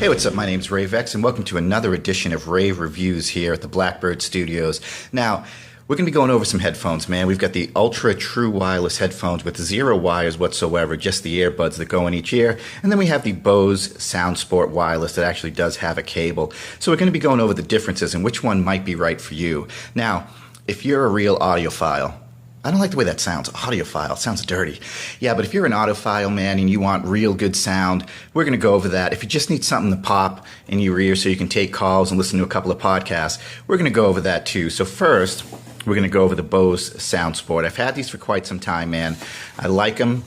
Hey, what's up? My name's Rave, and welcome to another edition of Rave Reviews here at the Blackbird Studios. Now, we're going to be going over some headphones, man. We've got the Ultra True Wireless headphones with zero wires whatsoever, just the earbuds that go in each ear. And then we have the Bose Sound Sport Wireless that actually does have a cable. So we're going to be going over the differences and which one might be right for you. Now, if you're a real audiophile, I don't like the way that sounds. Audiophile. Sounds dirty. Yeah, but if you're an audiophile, man, and you want real good sound, we're going to go over that. If you just need something to pop in your ear so you can take calls and listen to a couple of podcasts, we're going to go over that too. So first, we're going to go over the Bose Sound Sport. I've had these for quite some time, man. I like them.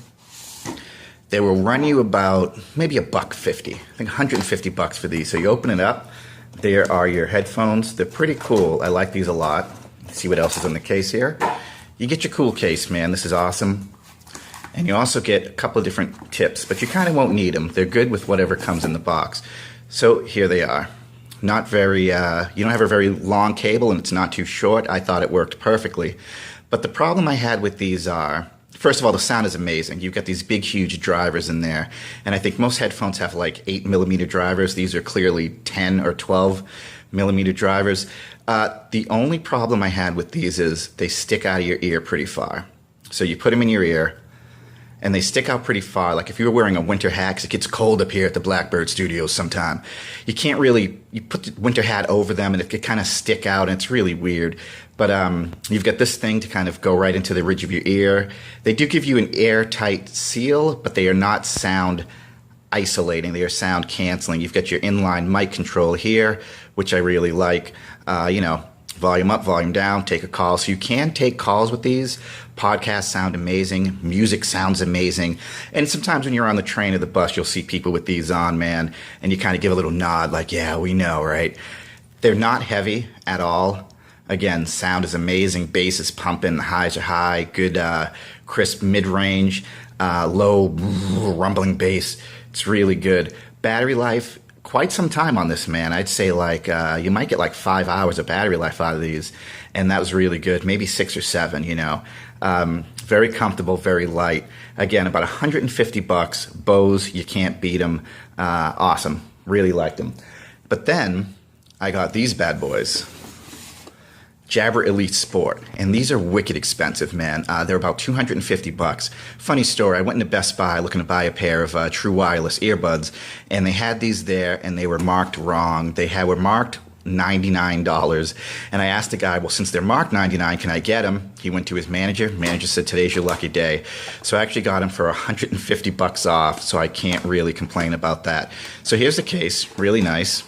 They will run you about maybe $150. I think $150 for these. So you open it up. There are your headphones. They're pretty cool. I like these a lot. Let's see what else is in the case here. You get your cool case, man. This is awesome. And you also get a couple of different tips, but you kind of won't need them. They're good with whatever comes in the box. So here they are. Not very, you don't have a very long cable and it's not too short. I thought it worked perfectly. But the problem I had with these are, first of all, the sound is amazing. You've got these big, huge drivers in there. And I think most headphones have like 8mm drivers. These are clearly 10 or 12mm drivers. The only problem I had with these is they stick out of your ear pretty far. So you put them in your ear, and they stick out pretty far. Like if you were wearing a winter hat, because it gets cold up here at the Blackbird Studios sometime, you can't really, you put the winter hat over them, and it could kind of stick out, and it's really weird. But you've got this thing to kind of go right into the ridge of your ear. They do give you an airtight seal, but they are not sound isolating. They are sound canceling. You've got your inline mic control here, which I really like. You know, volume up, volume down, take a call. So you can take calls with these. Podcasts sound amazing. Music sounds amazing. And sometimes when you're on the train or the bus, you'll see people with these on, man, and you kind of give a little nod like, yeah, we know, right? They're not heavy at all. Again, sound is amazing. Bass is pumping. The highs are high. Good, crisp mid-range. Low rumbling bass. It's really good. Battery life, quite some time on this, man. I'd say like you might get like 5 hours of battery life out of these, and that was really good. Maybe 6 or 7, you know. Very comfortable, very light. Again, about $150. Bose, you can't beat them. Awesome. Really liked them. But then I got these bad boys. Jabra Elite Sport, and these are wicked expensive, man. They're about $250. Funny story, I went into Best Buy looking to buy a pair of true wireless earbuds, and they had these there, and they were marked wrong. They were marked $99, and I asked the guy, well, since they're marked $99, can I get them? He went to his manager. Manager said, today's your lucky day. So I actually got them for $150 off, so I can't really complain about that. So here's the case, really nice.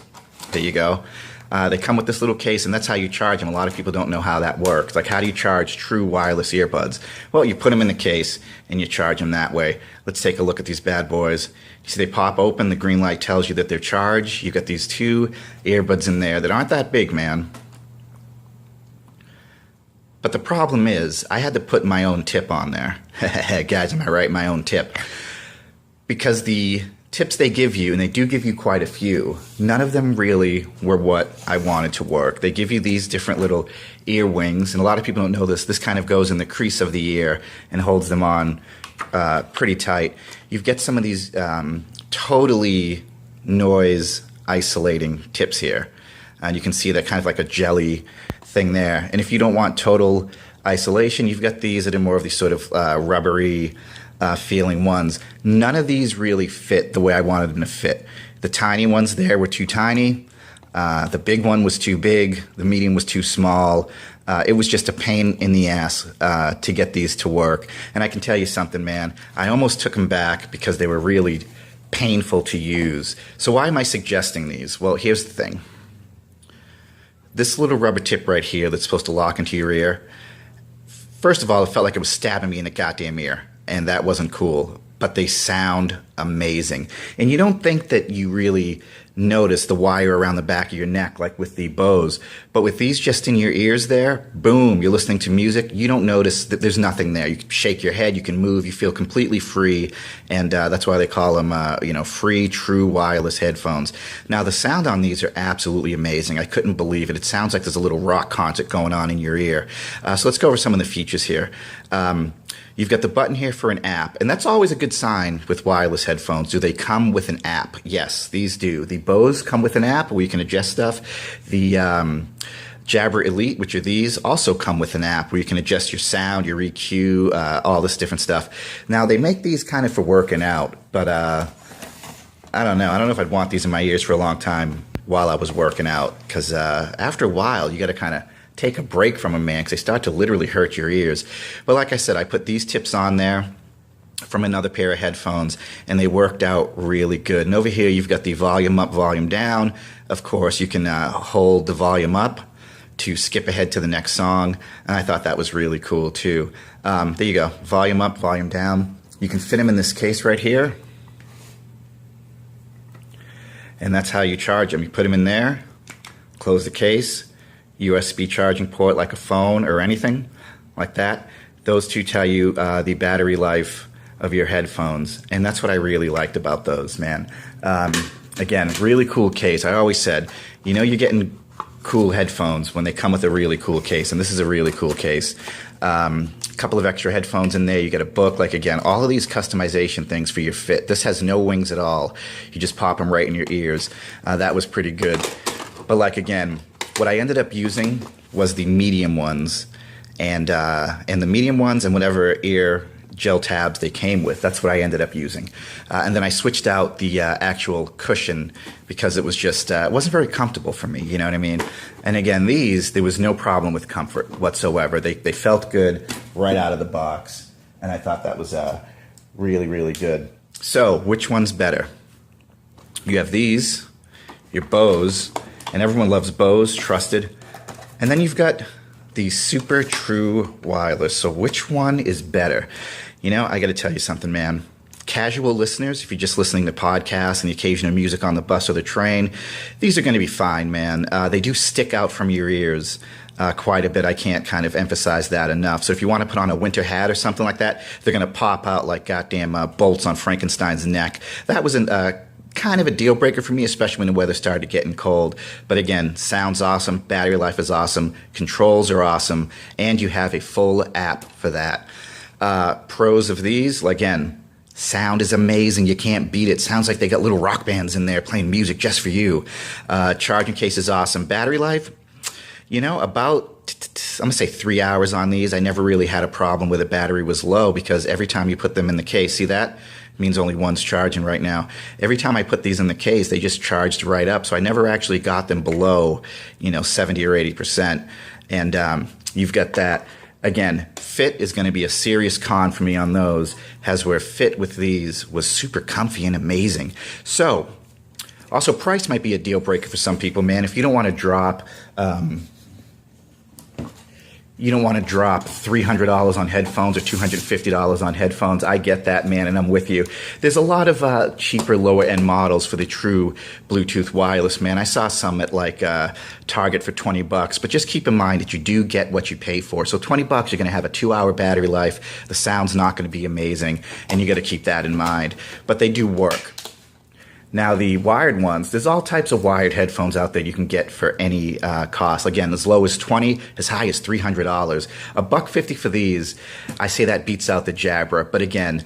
There you go. They come with this little case, and that's how you charge them. A lot of people don't know how that works. Like, how do you charge true wireless earbuds? Well, you put them in the case, and you charge them that way. Let's take a look at these bad boys. You see they pop open. The green light tells you that they're charged. You've got these 2 earbuds in there that aren't that big, man. But the problem is, I had to put my own tip on there. Guys, am I right? My own tip. Because the tips they give you, and they do give you quite a few, none of them really were what I wanted to work. They give you these different little ear wings, and a lot of people don't know this. This kind of goes in the crease of the ear and holds them on pretty tight. You get some of these totally noise isolating tips here, and you can see that kind of like a jelly thing there. And if you don't want total isolation, you've got these that are more of these sort of rubbery feeling ones. None of these really fit the way I wanted them to fit. The tiny ones there were too tiny. The big one was too big. The medium was too small. It was just a pain in the ass to get these to work. And I can tell you something, man. I almost took them back because they were really painful to use. So why am I suggesting these? Well, here's the thing. This little rubber tip right here that's supposed to lock into your ear, first of all, it felt like it was stabbing me in the goddamn ear. And that wasn't cool, but they sound amazing. And you don't think that you really notice the wire around the back of your neck like with the Bose, but with these just in your ears there, boom, you're listening to music, you don't notice that there's nothing there. You can shake your head, you can move, you feel completely free, and that's why they call them, free, true wireless headphones. Now, the sound on these are absolutely amazing. I couldn't believe it. It sounds like there's a little rock concert going on in your ear. So let's go over some of the features here. You've got the button here for an app, and that's always a good sign with wireless headphones. Do they come with an app? Yes, these do. The Bose come with an app where you can adjust stuff. The Jabra Elite, which are these, also come with an app where you can adjust your sound, your EQ, all this different stuff. Now, they make these kind of for working out, but I don't know. I don't know if I'd want these in my ears for a long time while I was working out, because after a while, you got to kind of take a break from them, man, because they start to literally hurt your ears. But like I said, I put these tips on there from another pair of headphones, and they worked out really good. And over here, you've got the volume up, volume down. Of course, you can hold the volume up to skip ahead to the next song, and I thought that was really cool too. There you go, volume up, volume down. You can fit them in this case right here, and that's how you charge them. You put them in there, close the case, USB charging port like a phone or anything like that. Those two tell you the battery life of your headphones, and that's what I really liked about those, man. Again, really cool case. I always said, you know, you're getting cool headphones when they come with a really cool case, and this is a really cool case. A couple of extra headphones in there. You get a book. Like, again, all of these customization things for your fit. This has no wings at all. You just pop them right in your ears. That was pretty good. But like, again, what I ended up using was the medium ones, and the medium ones and whatever ear gel tabs they came with. That's what I ended up using. And then I switched out the actual cushion because it was just, it wasn't very comfortable for me, you know what I mean? And again, these, there was no problem with comfort whatsoever. They felt good right out of the box, and I thought that was really, really good. So, which one's better? You have these, your Bose, and everyone loves Bose, trusted. And then you've got the Super True Wireless. So which one is better? You know, I got to tell you something, man. Casual listeners, if you're just listening to podcasts and the occasional music on the bus or the train, these are going to be fine, man. They do stick out from your ears quite a bit. I can't kind of emphasize that enough. So if you want to put on a winter hat or something like that, they're going to pop out like goddamn bolts on Frankenstein's neck. That was kind of a deal breaker for me, especially when the weather started getting cold. But again, sound's awesome, battery life is awesome, controls are awesome, and you have a full app for that. Pros of these, again, sound is amazing. You can't beat it. Sounds like they got little rock bands in there playing music just for you. Charging case is awesome. Battery life, you know, about I'm going to say 3 hours on these. I never really had a problem where the battery was low, because every time you put them in the case, see that? Means only one's charging right now. Every time I put these in the case, they just charged right up. So I never actually got them below, 70 or 80%. And you've got that. Again, fit is going to be a serious con for me on those, as where fit with these was super comfy and amazing. So, also price might be a deal breaker for some people, man. If you don't want to drop $300 on headphones or $250 on headphones. I get that, man, and I'm with you. There's a lot of cheaper, lower-end models for the true Bluetooth wireless, man. I saw some at Target for $20, but just keep in mind that you do get what you pay for. So $20, you're going to have a 2-hour battery life. The sound's not going to be amazing, and you got to keep that in mind. But they do work. Now, the wired ones, there's all types of wired headphones out there you can get for any cost. Again, as low as $20, as high as $300. $150 for these, I say that beats out the Jabra. But again,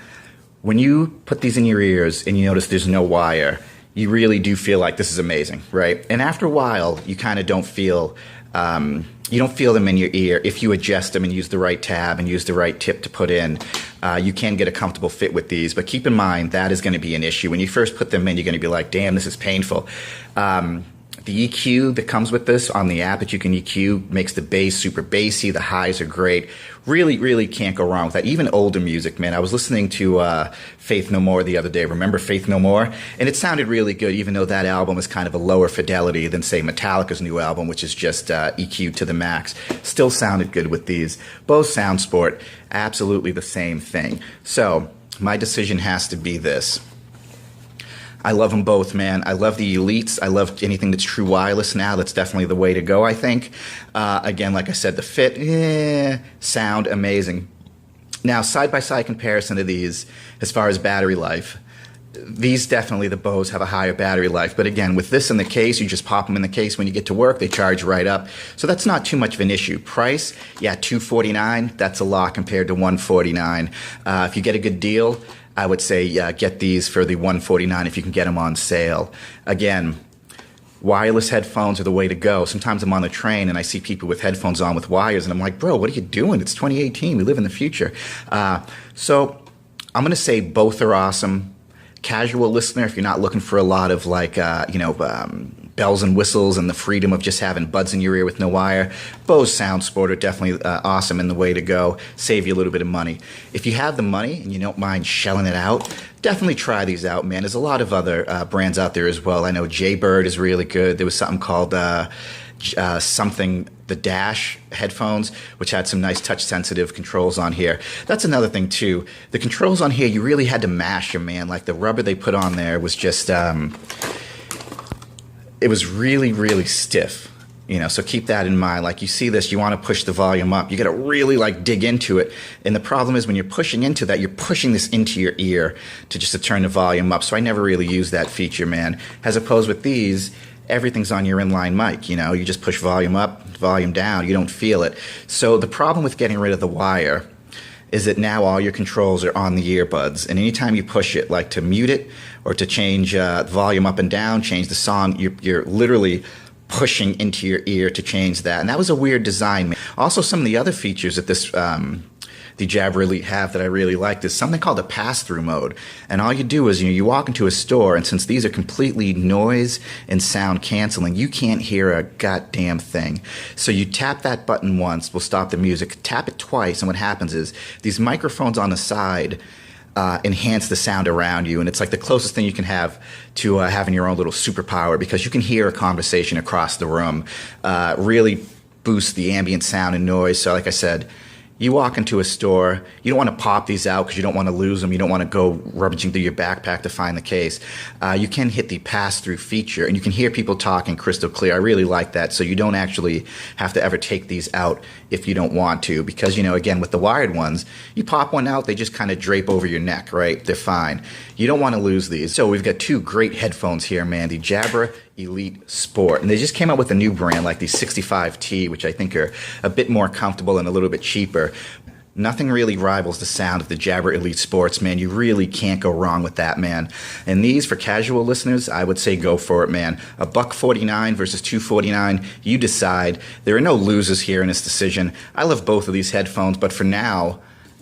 when you put these in your ears and you notice there's no wire, you really do feel like this is amazing, right? And after a while, you kind of don't feel you don't feel them in your ear. If you adjust them and use the right tab and use the right tip to put in, you can get a comfortable fit with these. But keep in mind, that is going to be an issue. When you first put them in, you're going to be like, damn, this is painful. The EQ that comes with this on the app that you can EQ makes the bass super bassy. The highs are great. Really, really can't go wrong with that. Even older music, man. I was listening to Faith No More the other day. Remember Faith No More? And it sounded really good, even though that album is kind of a lower fidelity than, say, Metallica's new album, which is just EQ'd to the max. Still sounded good with these. Bose Sound Sport, absolutely the same thing. So my decision has to be this. I love them both, man. I love the Elites. I love anything that's true wireless now. That's definitely the way to go, I think. Again, like I said, the fit, sound amazing. Now, side-by-side comparison to these, as far as battery life, These definitely, the Bose, have a higher battery life. But again, with this in the case, you just pop them in the case when you get to work. They charge right up. So that's not too much of an issue. Price, yeah, $249. That's a lot compared to $149. If you get a good deal, I would say get these for the $149 if you can get them on sale. Again, wireless headphones are the way to go. Sometimes I'm on the train and I see people with headphones on with wires, and I'm like, bro, what are you doing? It's 2018. We live in the future. So I'm going to say both are awesome. Casual listener, if you're not looking for a lot of bells and whistles and the freedom of just having buds in your ear with no wire, Bose Sound Sport are definitely awesome and the way to go. Save you a little bit of money. If you have the money and you don't mind shelling it out, definitely try these out, man. There's a lot of other brands out there as well. I know Jabra is really good. There was something called the Dash headphones, which had some nice touch sensitive controls on here. That's another thing too. The controls on here, you really had to mash them, man. Like the rubber they put on there was just it was really, really stiff. So keep that in mind. Like you see this, you want to push the volume up. You got to really dig into it. And the problem is when you're pushing into that, you're pushing this into your ear to turn the volume up. So I never really use that feature, man. As opposed with these, everything's on your inline mic. You just push volume up, volume down. You don't feel it. So the problem with getting rid of the wire is that now all your controls are on the earbuds. And anytime you push it, like to mute it or to change volume up and down, change the song, you're literally pushing into your ear to change that. And that was a weird design. Also, some of the other features that the Jabra Elite have that I really liked is something called a pass-through mode. And all you do is you walk into a store, and since these are completely noise and sound canceling, you can't hear a goddamn thing. So you tap that button once, will stop the music. Tap it twice, and what happens is these microphones on the side enhance the sound around you, and it's like the closest thing you can have to having your own little superpower, because you can hear a conversation across the room. Really boosts the ambient sound and noise. So like I said, you walk into a store, you don't want to pop these out because you don't want to lose them. You don't want to go rummaging through your backpack to find the case. You can hit the pass-through feature, and you can hear people talking crystal clear. I really like that, so you don't actually have to ever take these out if you don't want to, because, again, with the wired ones, you pop one out, they just kind of drape over your neck, right? They're fine. You don't want to lose these. So we've got two great headphones here, man. The Jabra Elite Sport, and they just came out with a new brand like the 65T, which I think are a bit more comfortable and a little bit cheaper. Nothing really rivals the sound of the Jabra Elite Sports, man. You really can't go wrong with that, man. And these, for casual listeners, I would say go for it, man. $149 versus $249, you decide. There are no losers here in this decision. I love both of these headphones, but for now,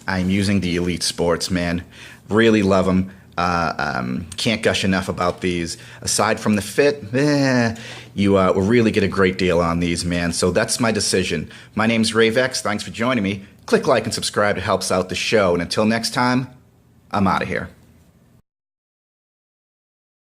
I'm using the Elite Sports, man. Really love them. Can't gush enough about these. Aside from the fit, you will really get a great deal on these, man. So that's my decision. My name's Rave. Thanks for joining me. Click like and subscribe. It helps out the show. And until next time, I'm out of here.